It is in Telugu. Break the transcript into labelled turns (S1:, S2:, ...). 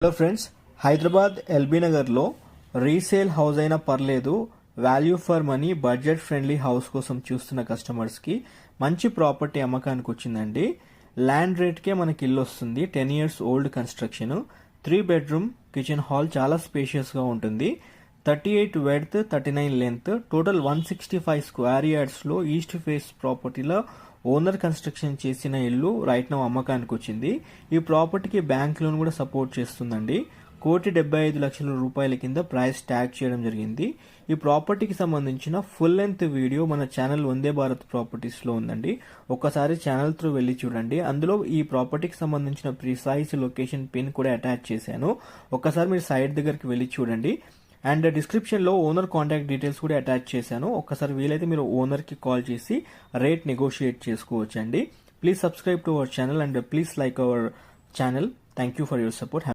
S1: హలో ఫ్రెండ్స్, హైదరాబాద్ ఎల్బీ నగర్లో రీసేల్ హౌస్ అయినా పర్లేదు, value for money budget friendly house కోసం చూస్తున్న కస్టమర్స్కి మంచి ప్రాపర్టీ అమ్మకానికి వచ్చిందండి. ల్యాండ్ రేట్కే మనకి ఇల్లు వస్తుంది. 10 years old construction, 3 bedroom kitchen hall చాలా స్పేషియస్గా ఉంటుంది. 38 వెడ్త్, 39 లెంత్, టోటల్ 165 స్క్వేర్ యార్డ్స్లో ఈస్ట్ ఫేస్ ప్రాపర్టీలో ఓనర్ కన్స్ట్రక్షన్ చేసిన ఇల్లు రైట్ నౌ అమ్మకానికి వచ్చింది. ఈ ప్రాపర్టీకి బ్యాంక్ లోన్ కూడా సపోర్ట్ చేస్తుందండి. 1,75,00,000 రూపాయల కింద ప్రైస్ ట్యాగ్ చేయడం జరిగింది. ఈ ప్రాపర్టీకి సంబంధించిన ఫుల్ లెంత్ వీడియో మన ఛానల్ వందే భారత్ ప్రాపర్టీస్ లో ఉందండి. ఒక్కసారి ఛానల్ త్రూ వెళ్ళి చూడండి. అందులో ఈ ప్రాపర్టీకి సంబంధించిన ప్రిసైజ్ లొకేషన్ పిన్ కూడా అటాచ్ చేశాను. ఒక్కసారి మీరు సైట్ దగ్గరికి వెళ్ళి చూడండి. అండ్ డిస్క్రిప్షన్ లో ఓనర్ కాంటాక్ట్ డీటెయిల్స్ కూడా అటాచ్ చేశాను. ఒక్కసారి వీలైతే మీరు ఓనర్ కి కాల్ చేసి రేట్ నెగోషియేట్ చేసుకోవచ్చండి. Please subscribe to our channel and please like our channel. Thank you for your support.